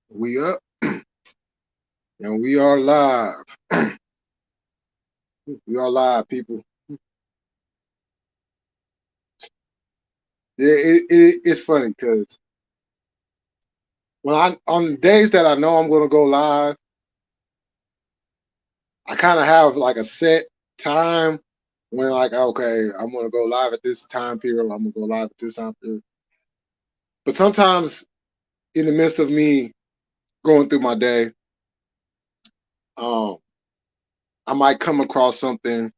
We up and we are live. We are live, people. It's funny because when I on days that I know I'm going to go live, I kind of have like a set time when like okay, I'm going to go live at this time period. I'm going to go live at this time period. But sometimes in the midst of me going through my day, um, I might come across something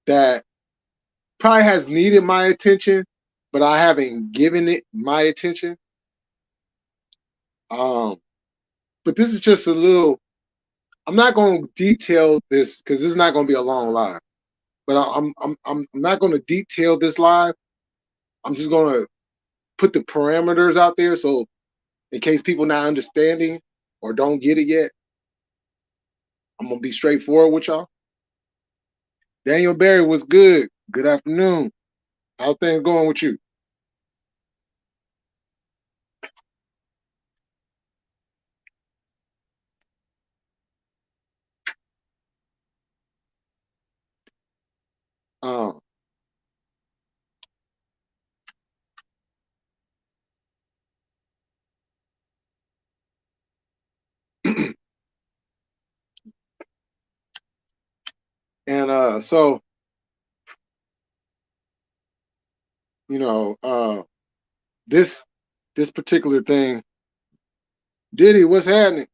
that probably has needed my attention, but I haven't given it my attention. Um, but this is just a little. I'm not going to detail this because this is not going to be a long live. But I'm not going to detail this live. I'm just going to put the parameters out there so in case people not understanding or don't get it yet, I'm going to be straightforward with y'all. Daniel Barry was good. Good afternoon. How things going with you? Um, and so you know this this particular thing, Diddy, what's happening?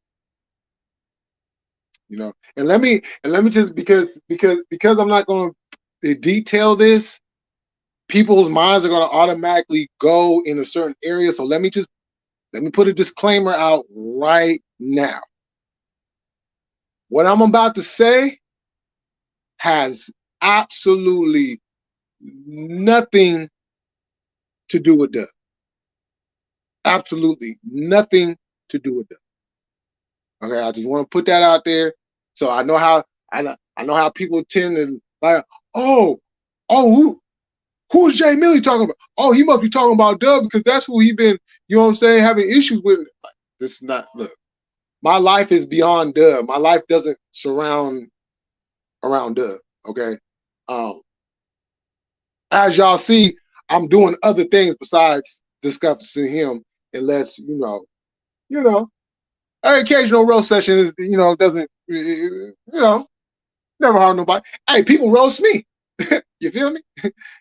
And let me just because I'm not going to detail this, people's minds are going to automatically go in a certain area. So let me put a disclaimer out right now. What I'm about to say has absolutely nothing to do with that. Absolutely nothing to do with that. Okay, I just want to put that out there. So I know how people tend to like, oh, oh, who's Jay Millie talking about? Oh, he must be talking about Dub because that's who he been, you know what I'm saying, having issues with. Like, this is not look. My life is beyond Dub. My life doesn't surround around Dub. Okay. Um, as y'all see, I'm doing other things besides discussing him, unless you know, an occasional roast session is, doesn't, never harm nobody. Hey, people roast me. You feel me?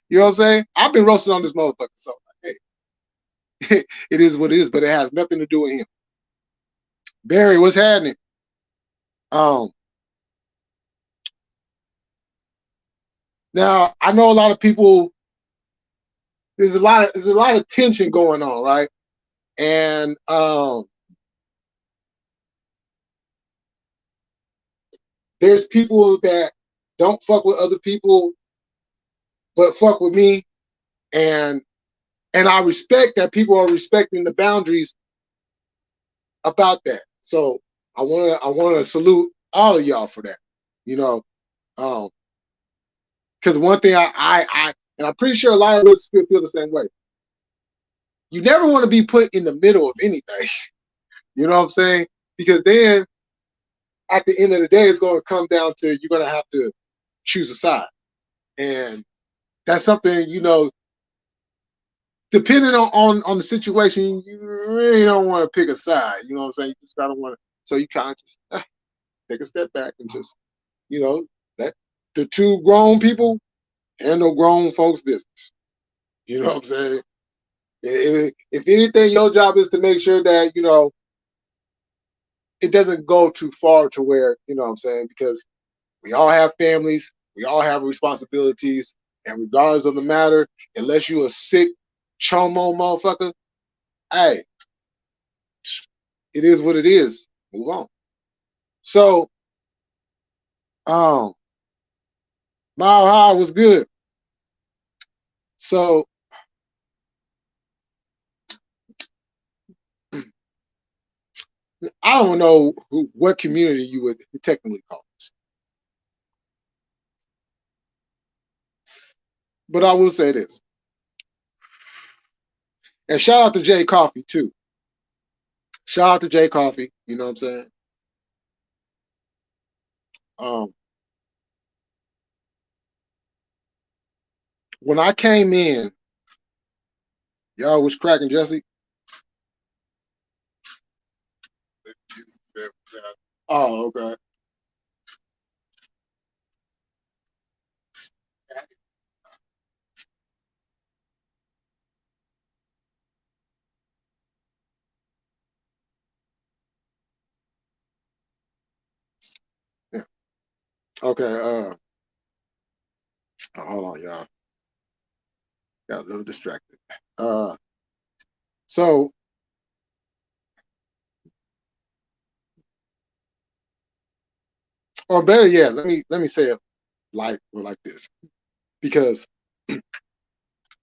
You know what I'm saying? I've been roasted on this motherfucker, so hey, it is what it is, but it has nothing to do with him. Barry, what's happening? Um, Now I know a lot of people. There's a lot of tension going on, right? And there's people that don't fuck with other people, but fuck with me, and I respect that people are respecting the boundaries about that. So I wanna salute all of y'all for that. You know, um, because one thing and I'm pretty sure a lot of us feel the same way. You never want to be put in the middle of anything. You know what I'm saying? Because then at the end of the day, it's going to come down to you're going to have to choose a side, and that's something depending on the situation, you really don't want to pick a side. You know what I'm saying? You just gotta want to. So you kind of just take a step back and just let the two grown people handle grown folks' business. You know what I'm saying? If anything, your job is to make sure that it doesn't go too far to where what I'm saying, because we all have families, we all have responsibilities, and regardless of the matter, unless you a sick chomo motherfucker, hey, it is what it is. Move on. So, um, Mile High was good. So I don't know what community you would technically call this, but I will say this, and shout out to Jay Coffee too. Shout out to J Coffee. You know what I'm saying? Um, when I came in, y'all was cracking, Jesse. Oh, okay. Yeah. Okay. Hold on, y'all. Got a little distracted. Uh, so, or better yet, let me say it like this, because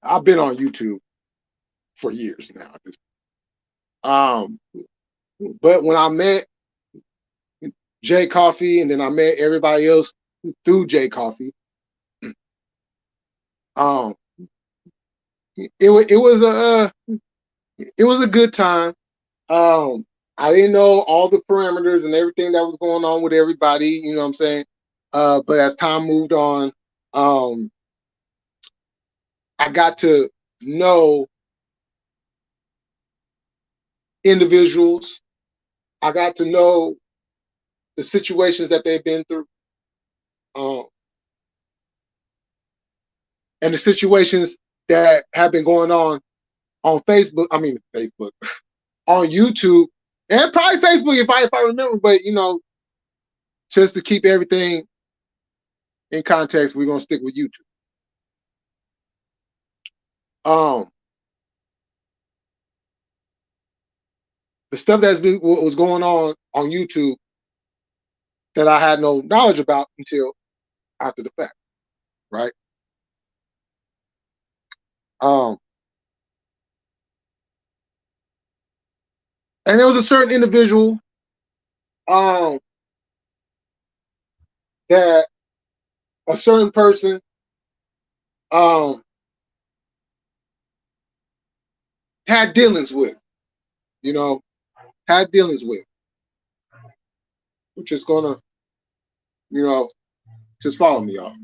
I've been on YouTube for years now. Um, but when I met J Coffee, and then I met everybody else through J Coffee, um, it was a good time. Um, I didn't know all the parameters and everything that was going on with everybody. You know what I'm saying? But as time moved on, um, I got to know individuals. I got to know the situations that they've been through, um, and the situations that have been going on Facebook. I mean, Facebook, on YouTube, and probably Facebook if I remember. But just to keep everything in context, we're gonna stick with YouTube. Um, the stuff was going on YouTube that I had no knowledge about until after the fact, right? Um, and there was a certain individual um, that a certain person um, had dealings with, you know, had dealings with, which is gonna, you know, just follow me, y'all.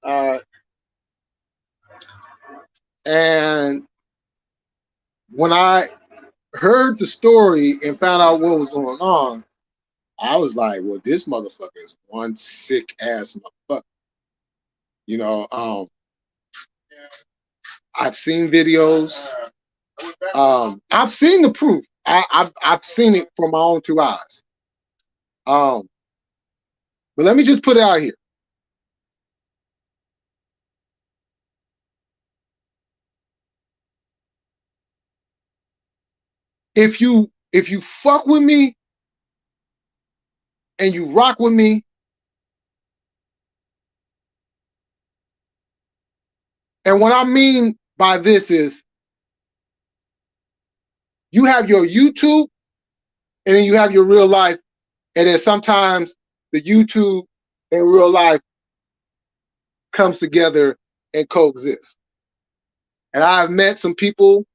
Uh, and when I heard the story and found out what was going on, I was like, well, this motherfucker is one sick ass motherfucker. You know, I've seen videos. I've seen the proof. I've seen it from my own two eyes. Um, but let me just put it out here. If you fuck with me and you rock with me, and what I mean by this is you have your YouTube and then you have your real life, and then sometimes the YouTube and real life comes together and coexist. And I've met some people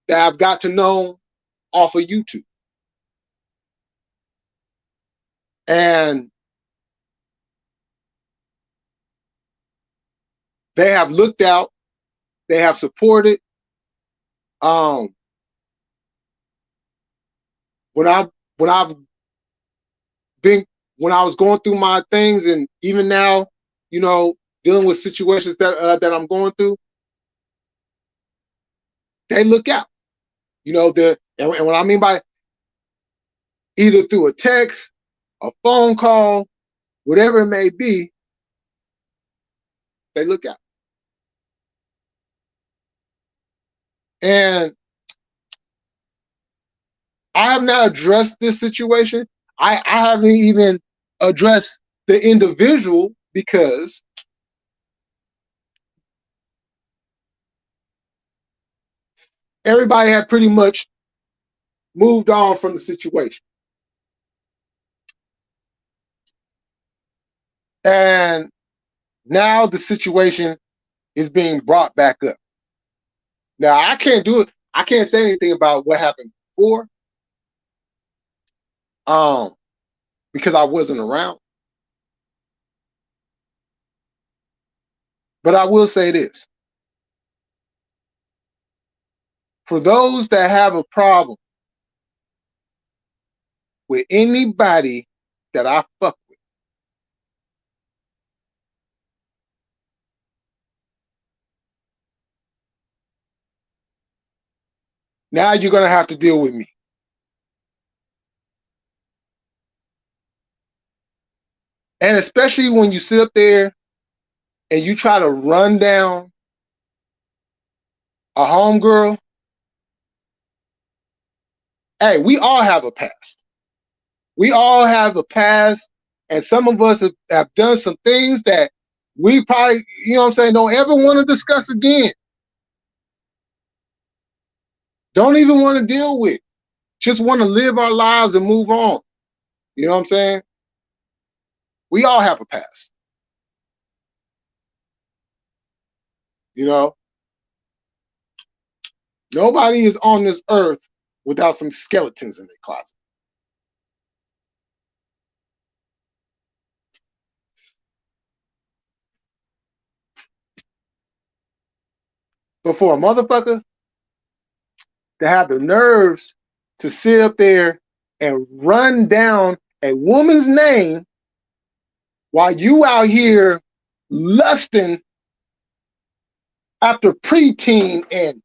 that I've got to know off of YouTube. And they have looked out, they have supported. Um, when I when I've been when I was going through my things, and even now, you know, dealing with situations that I'm going through, they look out. You know, and what I mean by either through a text, a phone call, whatever it may be, they look out. And I have not addressed this situation. I haven't even addressed the individual because everybody had pretty much moved on from the situation. And now the situation is being brought back up. Now I can't do it. I can't say anything about what happened before, because I wasn't around. But I will say this. For those that have a problem with anybody that I fuck with, now you're going to have to deal with me. And especially when you sit up there and you try to run down a homegirl. Hey, we all have a past. We all have a past, and some of us have done some things that we probably, you know what I'm saying, don't ever want to discuss again. Don't even want to deal with. Just want to live our lives and move on. You know what I'm saying? We all have a past. You know, nobody is on this earth without some skeletons in their closet. But for a motherfucker to have the nerves to sit up there and run down a woman's name while you out here lusting after preteen and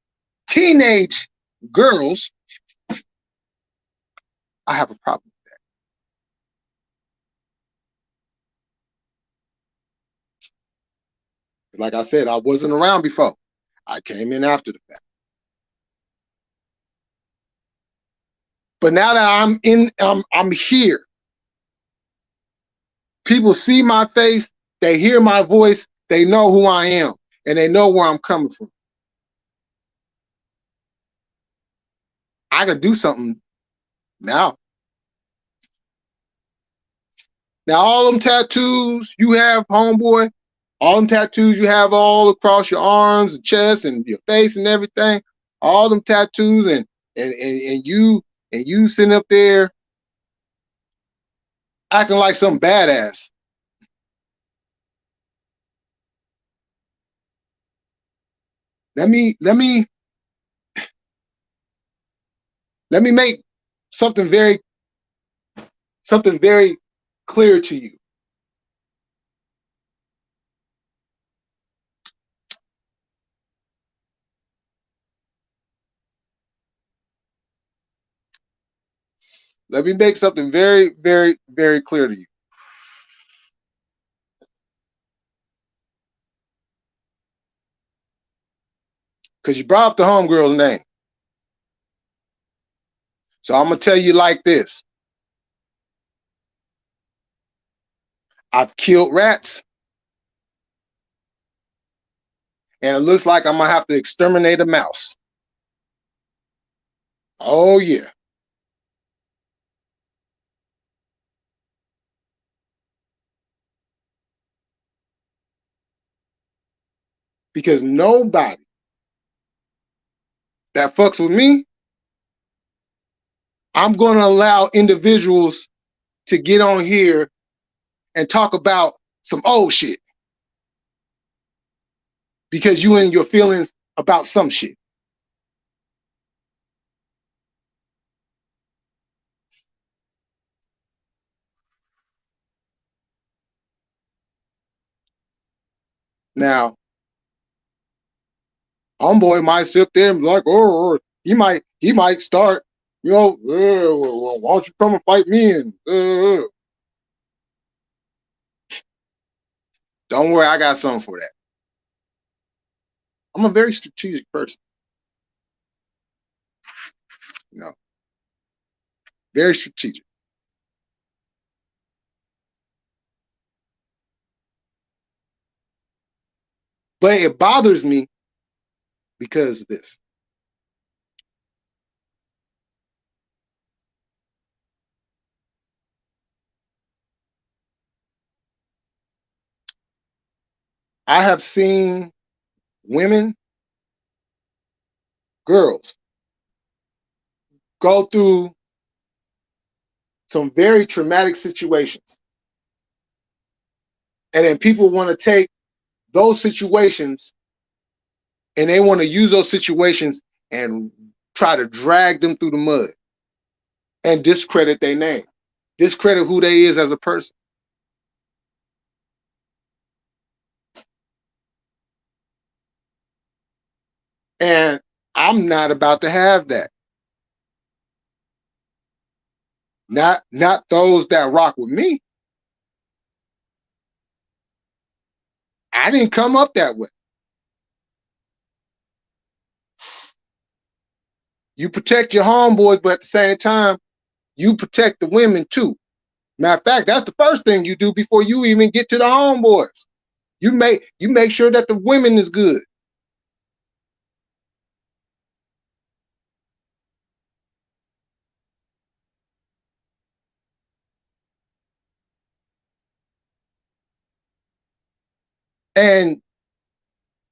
teenage girls, I have a problem with that. Like I said, I wasn't around before. I came in after the fact. But now that I'm here. People see my face, they hear my voice, they know who I am, and they know where I'm coming from. I can do something now. Now, all them tattoos you have, homeboy, all them tattoos you have all across your arms and chest and your face and everything, all them tattoos and you sitting up there acting like some badass. Let me make something very clear to you. Let me make something very, very, very clear to you. Because you brought up the homegirl's name. So I'm going to tell you like this. I've killed rats. And it looks like I'm going to have to exterminate a mouse. Oh, yeah. Because nobody that fucks with me, I'm going to allow individuals to get on here and talk about some old shit. Because you and your feelings about some shit. Now, homeboy might sit there and be like, oh, he might start, you know, well, why don't you come and fight me? And don't worry, I got something for that. I'm a very strategic person. You know, very strategic. But it bothers me because of this. I have seen women, girls, go through some very traumatic situations. And then people want to take those situations and they want to use those situations and try to drag them through the mud and discredit their name, discredit who they is as a person. And I'm not about to have that. Not those that rock with me. I didn't come up that way. You protect your homeboys, but at the same time, you protect the women too. Matter of fact, that's the first thing you do before you even get to the homeboys. You make sure that the women is good. And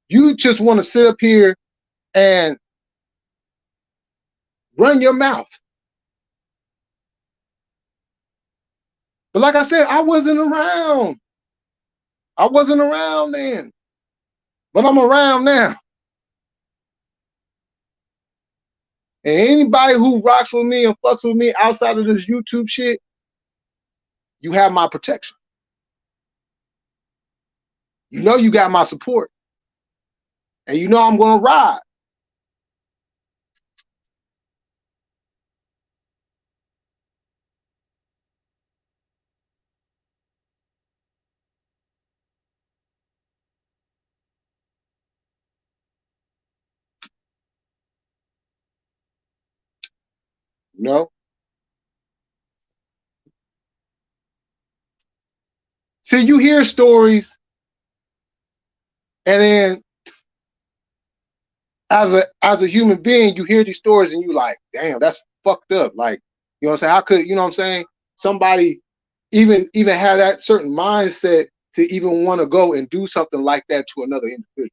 you just want to sit up here and run your mouth. But like I said, I wasn't around. I wasn't around then. But I'm around now. And anybody who rocks with me and fucks with me outside of this YouTube shit, you have my protection. You know you got my support. And you know I'm gonna ride. You know? See, you hear stories, and then as a human being, you hear these stories and you like, damn, that's fucked up. Like, you know what I'm saying? How could, you know what I'm saying? Somebody even have that certain mindset to even want to go and do something like that to another individual.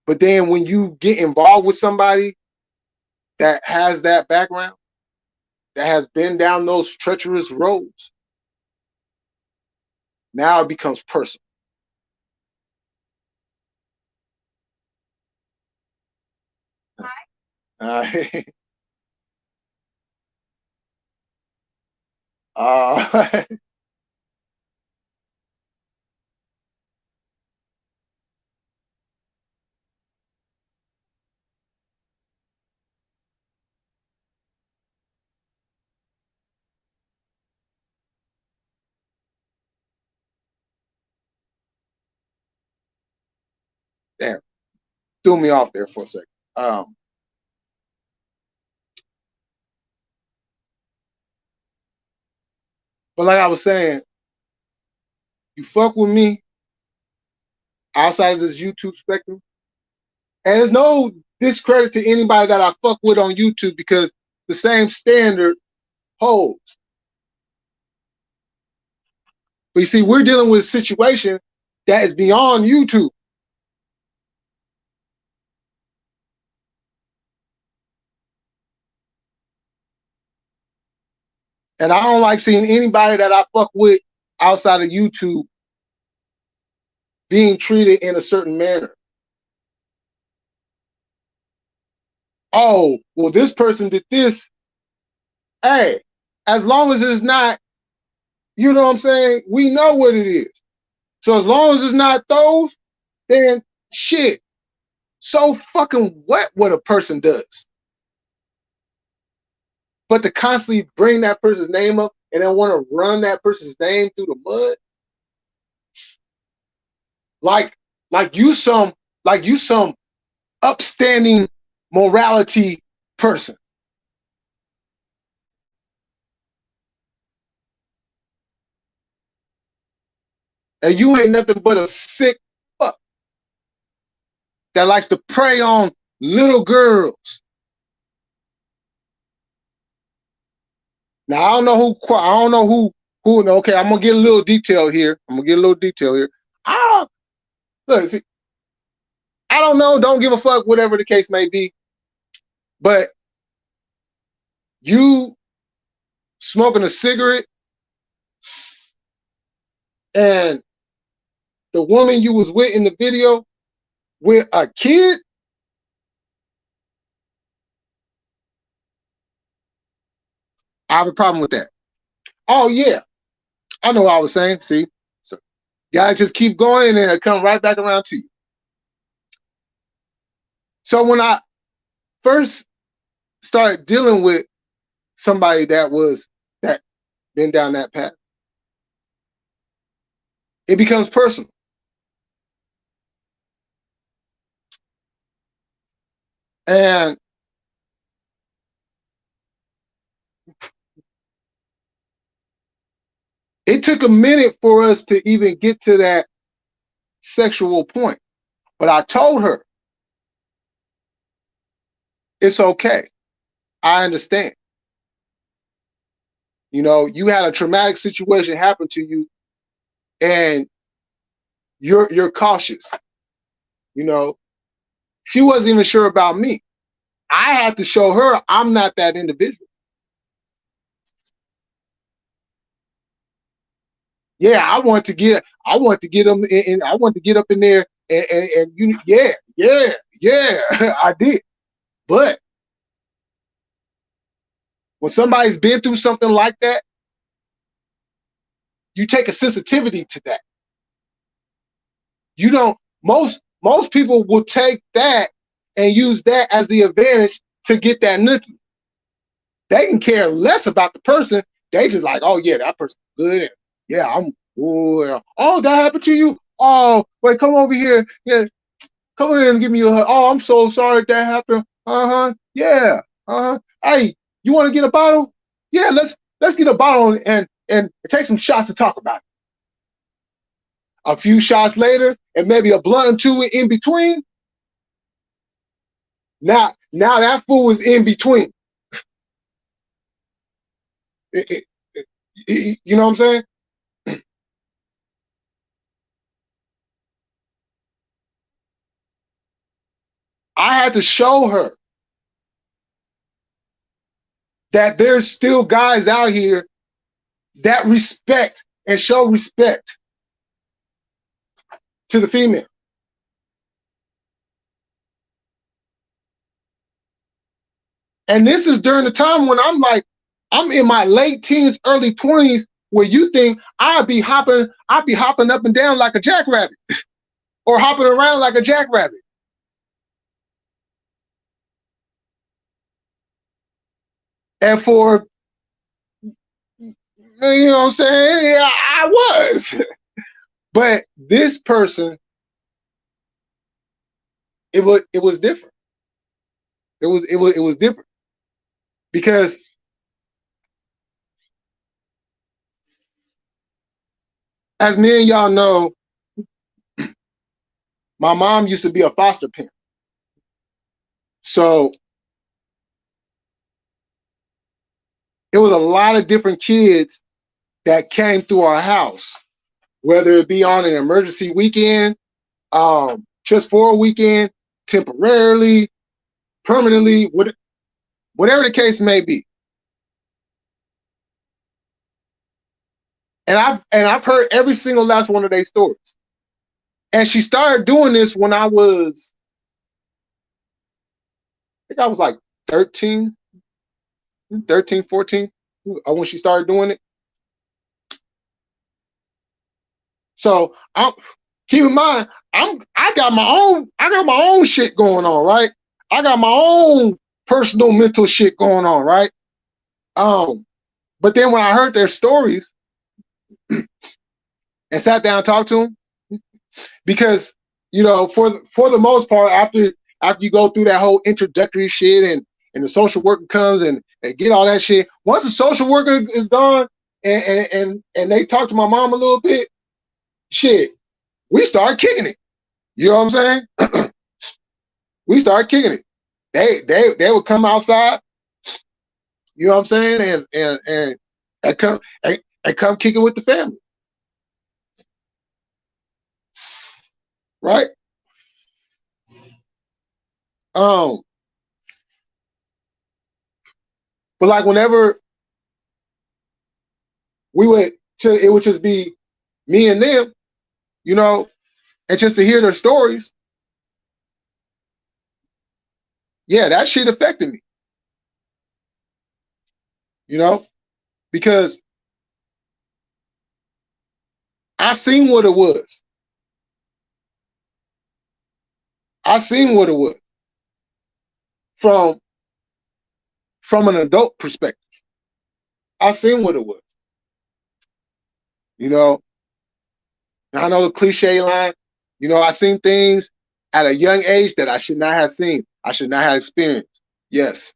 But then when you get involved with somebody that has that background, that has been down those treacherous roads, now it becomes personal. Hi. Damn, threw me off there for a second. But like I was saying, you fuck with me outside of this YouTube spectrum, and there's no discredit to anybody that I fuck with on YouTube because the same standard holds. But you see, we're dealing with a situation that is beyond YouTube. And I don't like seeing anybody that I fuck with outside of YouTube being treated in a certain manner. Oh, well, this person did this. Hey, as long as it's not, you know what I'm saying? We know what it is. So as long as it's not those, then shit. So fucking what a person does. But to constantly bring that person's name up and then want to run that person's name through the mud, like you some upstanding morality person. And you ain't nothing but a sick fuck that likes to prey on little girls. Now I don't know who. Okay, I'm gonna get a little detail here. Look, see, I don't know. Don't give a fuck. Whatever the case may be. But you smoking a cigarette and the woman you was with in the video with a kid, I have a problem with that. Oh yeah, I know what I was saying. See, so you gotta just keep going and it'll come right back around to you. So when I first started dealing with somebody that been down that path, it becomes personal. And it took a minute for us to even get to that sexual point. But I told her, it's okay. I understand. You know, you had a traumatic situation happen to you and you're cautious. You know, she wasn't even sure about me. I had to show her I'm not that individual. Yeah, I want to get them and I want to get up in there and you, yeah, I did. But when somebody's been through something like that, you take a sensitivity to that. You don't, most people will take that and use that as the advantage to get that nookie. They can care less about the person. They just like, oh yeah, that person's good. Yeah, oh, that happened to you. Oh, wait, come over here. Yeah, come here and give me a hug. Oh, I'm so sorry that happened. Uh-huh. Yeah. Uh-huh. Hey, you want to get a bottle? Yeah, let's get a bottle and take some shots to talk about it. A few shots later, and maybe a blunt or two in between. Now that fool is in between. You know what I'm saying? I had to show her that there's still guys out here that respect and show respect to the female. And this is during the time when I'm in my late teens, early 20s, where you think I'd be hopping up and down like a jackrabbit or hopping around like a jackrabbit. And for, you know what I'm saying? Yeah, I was. But this person, it was different. It was different because as me and y'all know, my mom used to be a foster parent. So it was a lot of different kids that came through our house, whether it be on an emergency weekend, just for a weekend, temporarily, permanently, whatever the case may be. And I've heard every single last one of their stories. And she started doing this when I think I was like 13, 14, when she started doing it. So keep in mind, I got my own shit going on, right? I got my own personal mental shit going on, right? But then when I heard their stories and sat down and talked to them, because you know, for the most part, after you go through that whole introductory shit and the social worker comes and get all that shit, once the social worker is gone and they talk to my mom a little bit, shit, we start kicking it. You know what I'm saying? We start kicking it. They would come outside. You know what I'm saying? And come kick it with the family, right? Um, But like whenever it would just be me and them, you know, and just to hear their stories, yeah, that shit affected me, you know, because I seen what it was. I seen what it was from an adult perspective. I seen what it was, you know. And I know the cliche line, you know, I seen things at a young age that I should not have seen. I should not have experienced. Yes.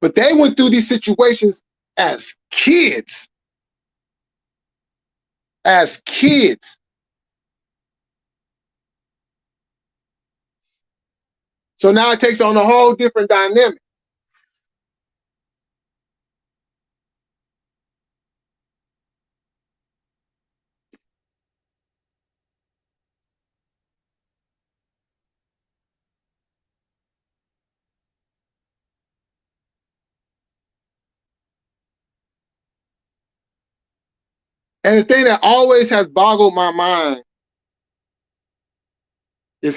But they went through these situations as kids. As kids. So now it takes on a whole different dynamic. And the thing that always has boggled my mind is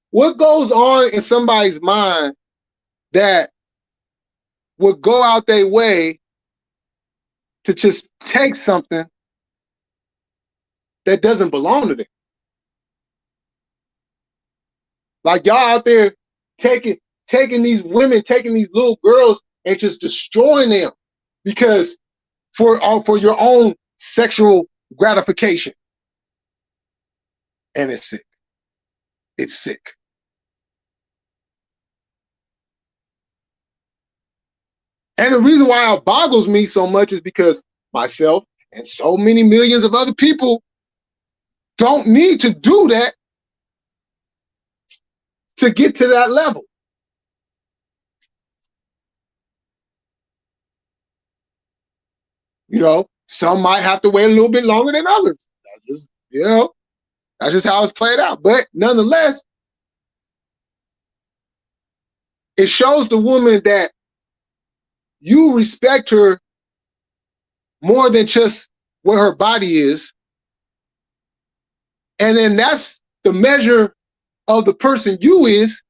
what goes on in somebody's mind that would go out their way to just take something that doesn't belong to them. Like y'all out there taking these women, taking these little girls and just destroying them because for your own sexual gratification. And it's sick. It's sick. And the reason why it boggles me so much is because myself and so many millions of other people don't need to do that to get to that level. You know, some might have to wait a little bit longer than others. That's just, you know, that's just how it's played out. But nonetheless, it shows the woman that you respect her more than just what her body is. And then that's the measure of the person you is.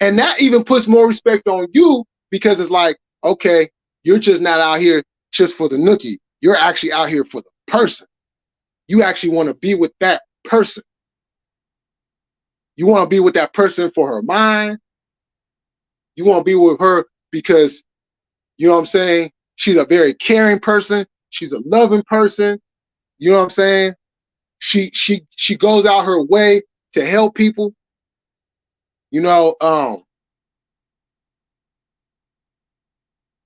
And that even puts more respect on you because it's like, okay, you're just not out here just for the nookie. You're actually out here for the person. You actually want to be with that person. You want to be with that person for her mind. You want to be with her because, you know what I'm saying? She's a very caring person. She's a loving person. You know what I'm saying? She goes out her way to help people. You know,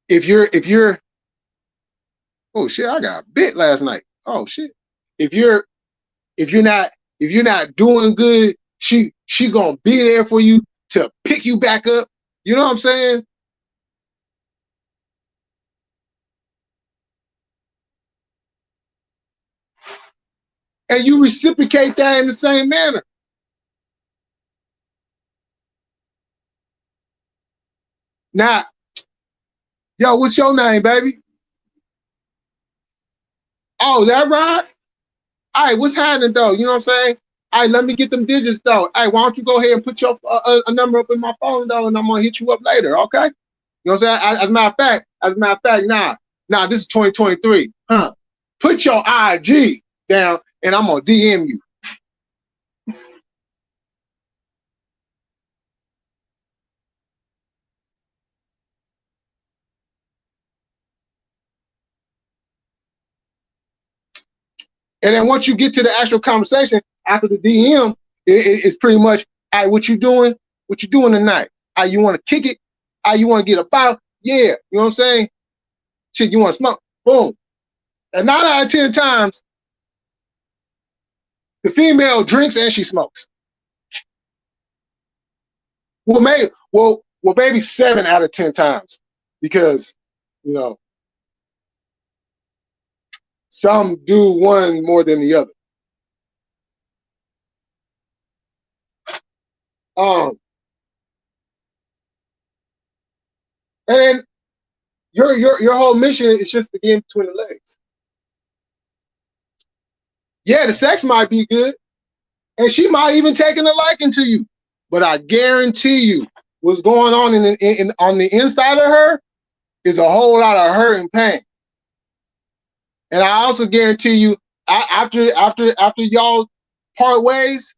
if you're oh shit, I got bit last night. Oh shit. If you're if you're not doing good, she's gonna be there for you to pick you back up. You know what I'm saying? And you reciprocate that in the same manner. Now, yo, what's your name, baby? Oh, that right? All right, what's happening though? You know what I'm saying? All right, let me get them digits though. Hey, why don't you go ahead and put your a number up in my phone though, and I'm gonna hit you up later, okay? You know what I'm saying? As a matter of fact, nah, this is 2023, huh? Put your IG down, and I'm gonna DM you. And then once you get to the actual conversation after the DM, it's pretty much, all right, what you doing? What you doing tonight? You want to kick it? You want to get a bottle? Yeah, you know what I'm saying? Shit, you want to smoke? Boom. And 9 out of 10 times, the female drinks and she smokes. Well, maybe 7 out of 10 times, because you know some do one more than the other. Um, And then your whole mission is just to get in between the legs. Yeah, the sex might be good, and she might even take a liking to you. But I guarantee you, what's going on on the inside of her is a whole lot of hurt and pain. And I also guarantee you, after y'all part ways,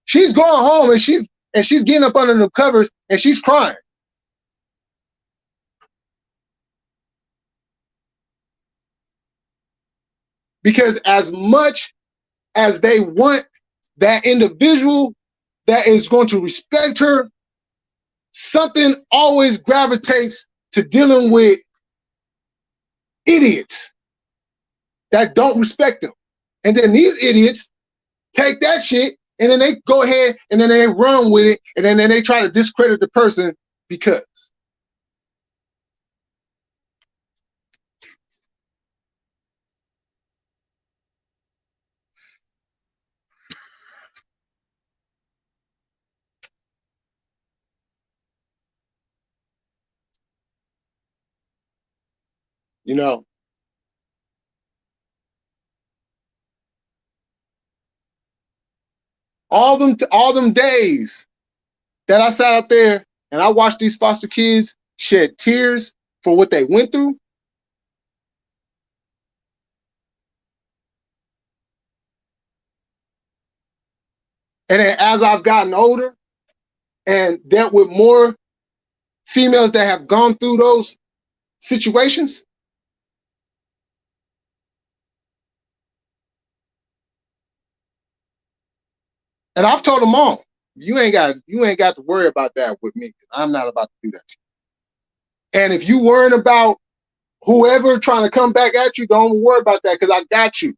she's going home and she's getting up under the covers and she's crying. Because as much as they want that individual that is going to respect her, something always gravitates to dealing with idiots that don't respect them. And then these idiots take that shit and then they go ahead and then they run with it and then they try to discredit the person because. You know, all them days that I sat out there and I watched these foster kids shed tears for what they went through. And then as I've gotten older and dealt with more females that have gone through those situations, and I've told them all, you ain't got to worry about that with me. I'm not about to do that. And if you worrying about whoever trying to come back at you, don't worry about that because I got you.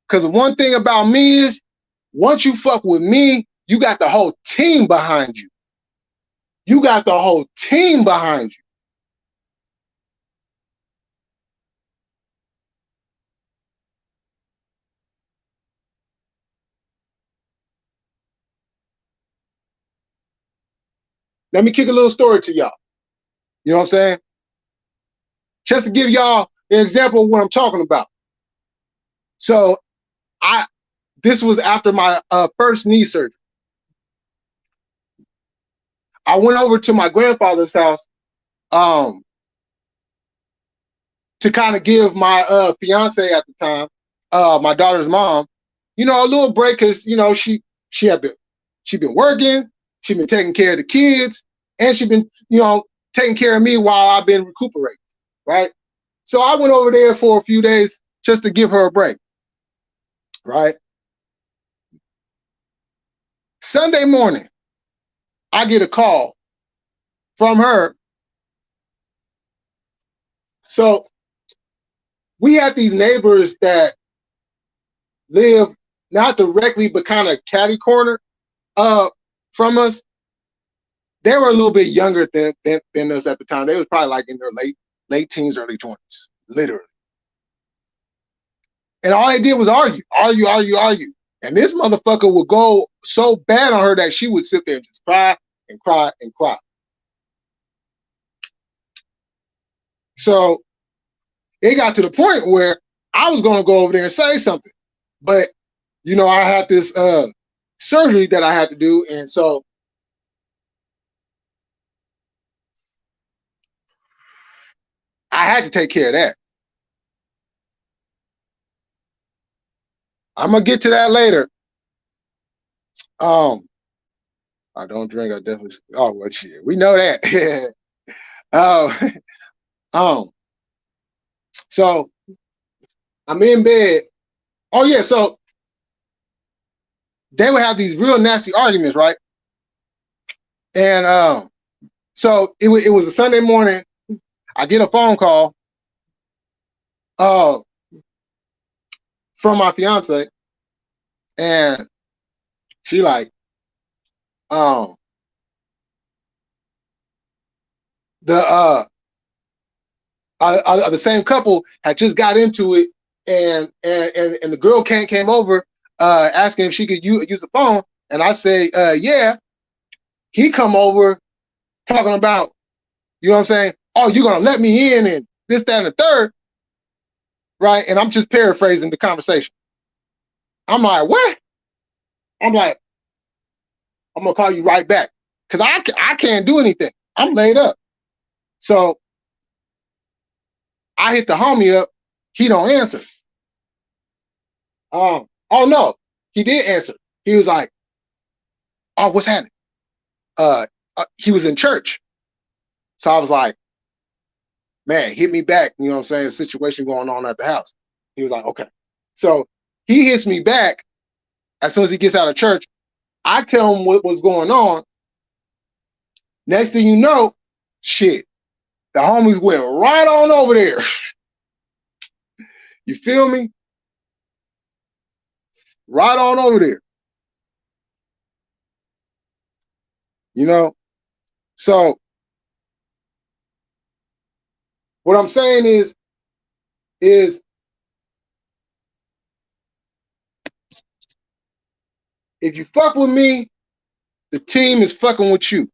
Because one thing about me is, once you fuck with me, you got the whole team behind you. You got the whole team behind you. Let me kick a little story to y'all. You know what I'm saying? Just to give y'all an example of what I'm talking about. So this was after my first knee surgery. I went over to my grandfather's house to kind of give my fiance at the time, my daughter's mom, a little break because she been working, she been taking care of the kids, and she been taking care of me while I've been recuperating, right? So I went over there for a few days just to give her a break, right? Sunday morning, I get a call from her. So we had these neighbors that live not directly, but kind of catty corner from us. They were a little bit younger than us at the time. They was probably like in their late teens, early 20s, literally. And all they did was argue. And this motherfucker would go so bad on her that she would sit there and just cry and cry and cry. So it got to the point where I was going to go over there and say something. But, I had this surgery that I had to do. And so I had to take care of that. I'm going to get to that later. I don't drink. I definitely. Oh, well, shit. We know that. So I'm in bed. Oh yeah. So they would have these real nasty arguments, right? And so it was a Sunday morning. I get a phone call from my fiance, and she like, the same couple had just got into it, and the girl came over asking if she could use the phone, and I say, yeah. He come over talking about, you know what I'm saying? Oh, you're gonna let me in and this, that, and the third, right? And I'm just paraphrasing the conversation. I'm like, what? I'm like, I'm gonna call you right back because I can't do anything. I'm laid up. So I hit the homie up. He don't answer. Oh no, he did answer. He was like, "Oh, what's happening?" He was in church, so I was like, "Man, hit me back." You know what I'm saying? Situation going on at the house. He was like, "Okay." So he hits me back as soon as he gets out of church. I tell him what was going on. Next thing you know, shit, the homies went right on over there. You feel me? Right on over there. You know? So what I'm saying is if you fuck with me, the team is fucking with you.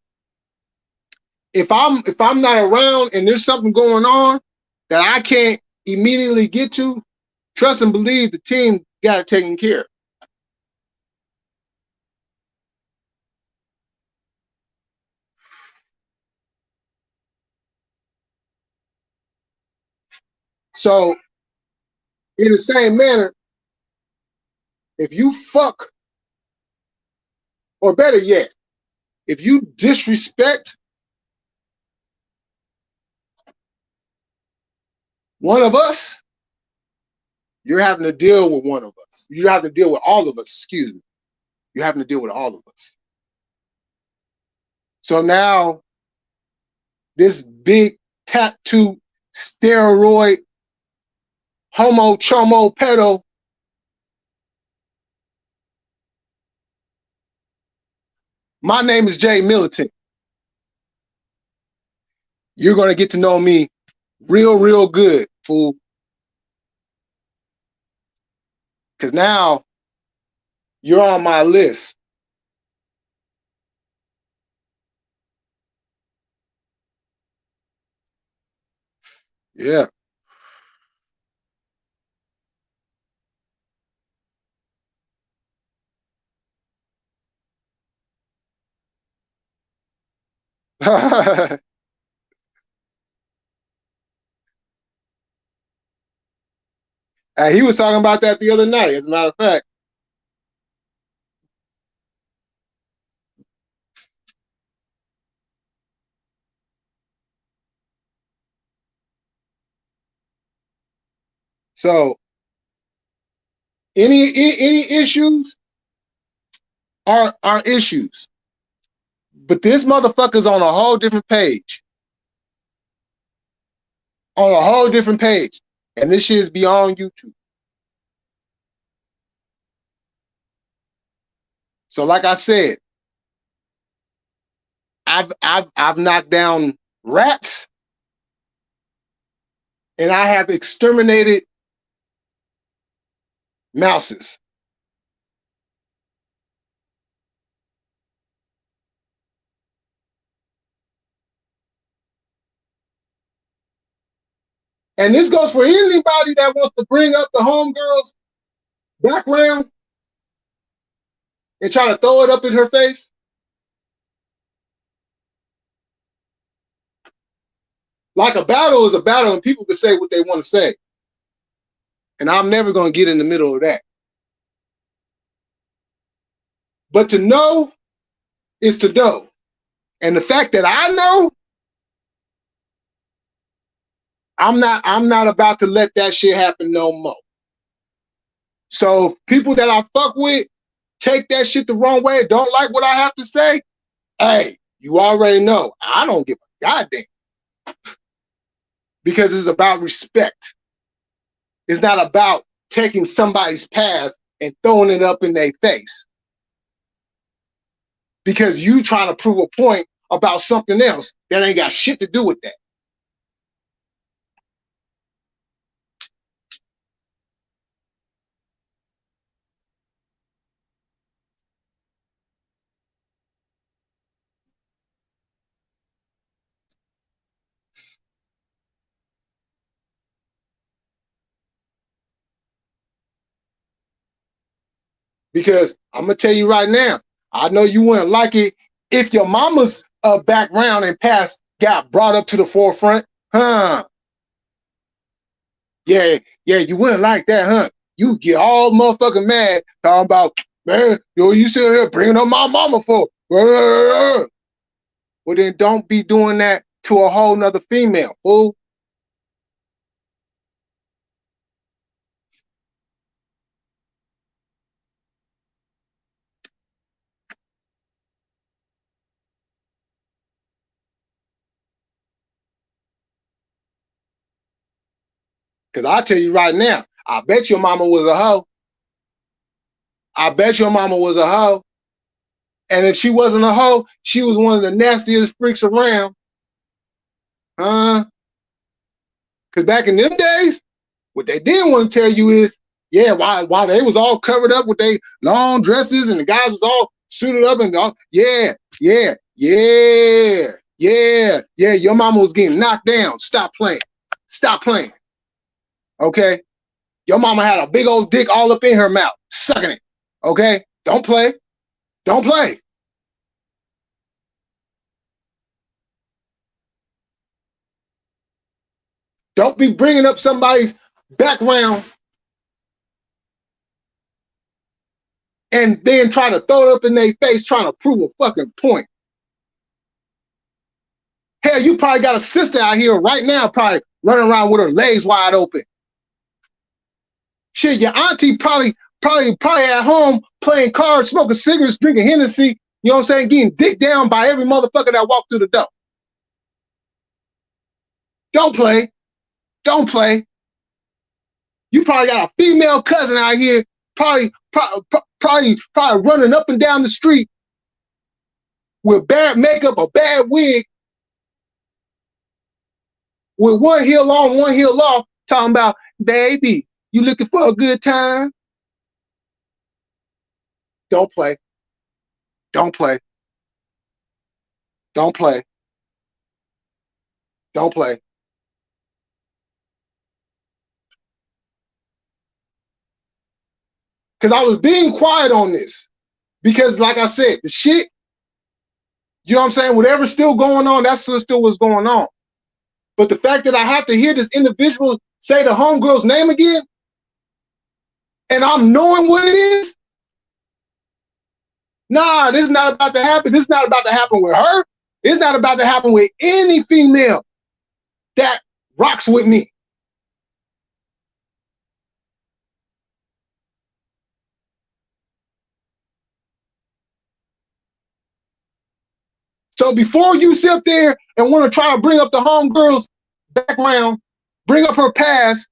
If I'm not around and there's something going on that I can't immediately get to, trust and believe the team got it taken care of. So in the same manner, if you fuck, or better yet, if you disrespect one of us, you're having to deal with one of us. You have to deal with all of us, excuse me. You're having to deal with all of us. So now this big tattoo steroid homo chomo pedo, my name is Jay Militant. You're gonna get to know me real good, fool. Cause now you're on my list. Yeah. And he was talking about that the other night, as a matter of fact. So any issues are issues. But this motherfucker's on a whole different page. On a whole different page. And this shit is beyond YouTube. So like I said, I've knocked down rats and I have exterminated mouses. And this goes for anybody that wants to bring up the homegirl's background and try to throw it up in her face. Like a battle is a battle and people can say what they want to say. And I'm never going to get in the middle of that. But to know is to know. And the fact that I know, I'm not about to let that shit happen no more. So people that I fuck with take that shit the wrong way, don't like what I have to say, hey, you already know. I don't give a goddamn. Because it's about respect. It's not about taking somebody's past and throwing it up in their face. Because you trying to prove a point about something else that ain't got shit to do with that. Because I'm gonna tell you right now, I know you wouldn't like it if your mama's background and past got brought up to the forefront, huh? Yeah, you wouldn't like that, huh? You get all motherfucking mad talking about, man, you sit here bringing up my mama for. Well, then don't be doing that to a whole nother female, fool. Because I tell you right now, I bet your mama was a hoe. I bet your mama was a hoe. And if she wasn't a hoe, she was one of the nastiest freaks around. Huh? Because back in them days, what they didn't want to tell you is, yeah, why they was all covered up with their long dresses and the guys was all suited up and all, yeah, your mama was getting knocked down. Stop playing. Stop playing. Okay? Your mama had a big old dick all up in her mouth, sucking it. Okay? Don't play. Don't play. Don't be bringing up somebody's background and then try to throw it up in their face trying to prove a fucking point. Hell, you probably got a sister out here right now probably running around with her legs wide open. Shit, your auntie probably at home playing cards, smoking cigarettes, drinking Hennessy, you know what I'm saying, getting dicked down by every motherfucker that walked through the door. Don't play. Don't play. You probably got a female cousin out here probably running up and down the street with bad makeup, a bad wig, with one heel on, one heel off, talking about, baby, you looking for a good time? Don't play. Don't play. Don't play. Don't play. Because I was being quiet on this. Because like I said, the shit, you know what I'm saying? Whatever's still going on, that's still what's going on. But the fact that I have to hear this individual say the homegirl's name again, and I'm knowing what it is, nah, this is not about to happen. This is not about to happen with her. It's not about to happen with any female that rocks with me. So before you sit there and want to try to bring up the homegirl's background, bring up her past,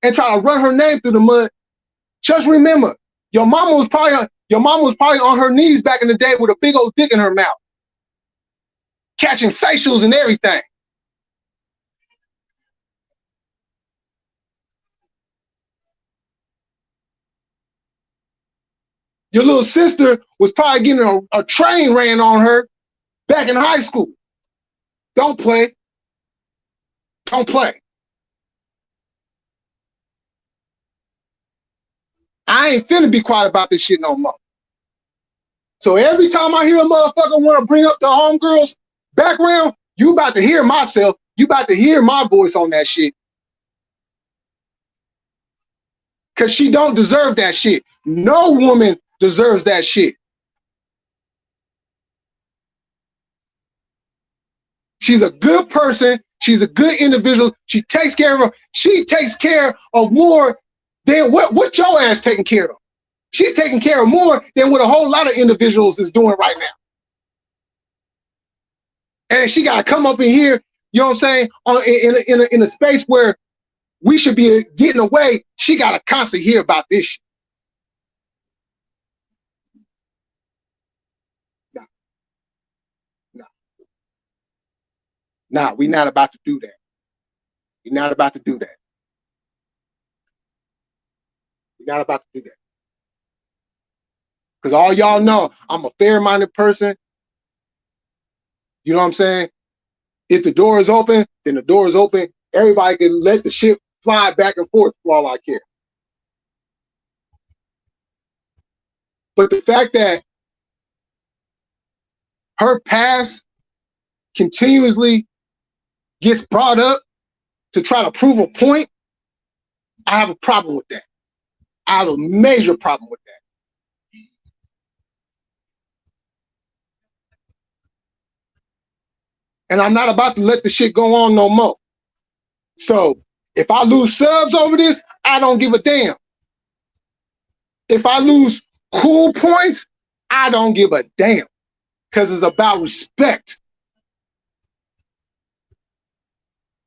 and try to run her name through the mud, just remember, your mama was probably on her knees back in the day with a big old dick in her mouth, catching facials and everything. Your little sister was probably getting a train ran on her back in high school. Don't play. Don't play. I ain't finna be quiet about this shit no more. So every time I hear a motherfucker want to bring up the homegirl's background, you about to hear myself. You about to hear my voice on that shit. Because she don't deserve that shit. No woman deserves that shit. She's a good person. She's a good individual. She takes care of her. She takes care of more than what your ass taking care of. She's taking care of more than what a whole lot of individuals is doing right now. And she got to come up in here, you know what I'm saying, in a space where we should be getting away. She got to constantly hear about this shit. Nah, we're not about to do that. We're not about to do that. We're not about to do that. Because all y'all know, I'm a fair-minded person. You know what I'm saying? If the door is open, then the door is open. Everybody can let the shit fly back and forth for all I care. But the fact that her past continuously gets brought up to try to prove a point, I have a problem with that. I have a major problem with that. And I'm not about to let the shit go on no more. So if I lose subs over this, I don't give a damn. If I lose cool points, I don't give a damn. Because it's about respect.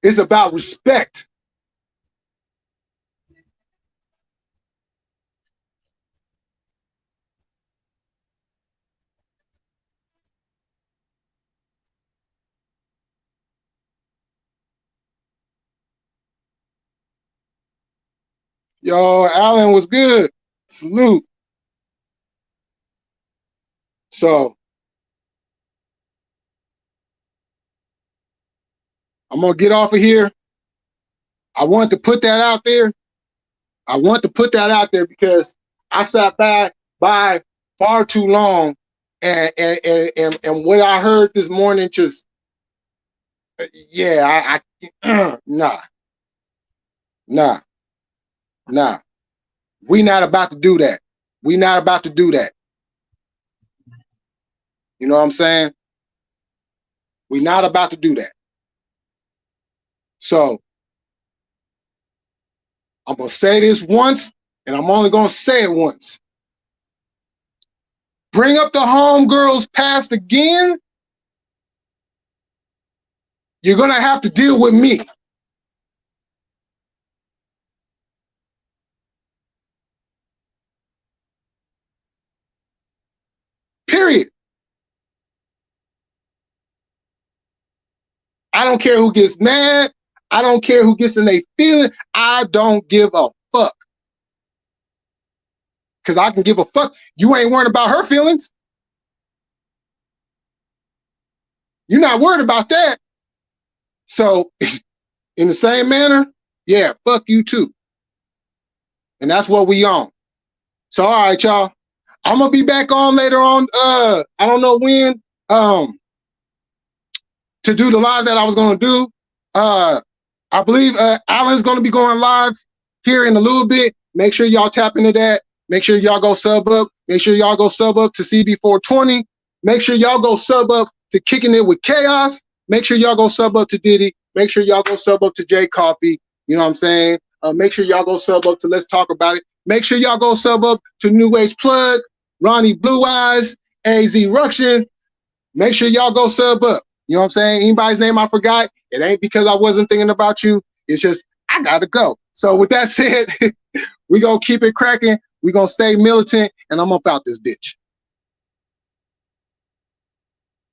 It's about respect. Yo, Alan was good. Salute. So I'm gonna get off of here. I want to put that out there. I want to put that out there because I sat by far too long, and what I heard this morning just, yeah, I nah. We not about to do that. We not about to do that. You know what I'm saying? We not about to do that. So I'm gonna say this once, and I'm only gonna say it once. Bring up the homegirls past again, you're gonna have to deal with me. Period. I don't care who gets mad. I don't care who gets in their feeling. I don't give a fuck. Because I can give a fuck. You ain't worried about her feelings. You're not worried about that. So, in the same manner, yeah, fuck you too. And that's what we on. So, all right, y'all. I'm gonna be back on later on. I don't know when. To do the live that I was gonna do. I believe Alan's gonna be going live here in a little bit. Make sure y'all tap into that. Make sure y'all go sub up. Make sure y'all go sub up to CB420. Make sure y'all go sub up to Kicking It with Chaos. Make sure y'all go sub up to Diddy. Make sure y'all go sub up to Jay Coffee. You know what I'm saying? Make sure y'all go sub up to Let's Talk About It. Make sure y'all go sub up to New Age Plug, Ronnie Blue Eyes, AZ Ruction. Make sure y'all go sub up. You know what I'm saying? Anybody's name I forgot, it ain't because I wasn't thinking about you. It's just, I gotta go. So with that said, we gonna keep it cracking. We gonna stay militant, and I'm about this bitch.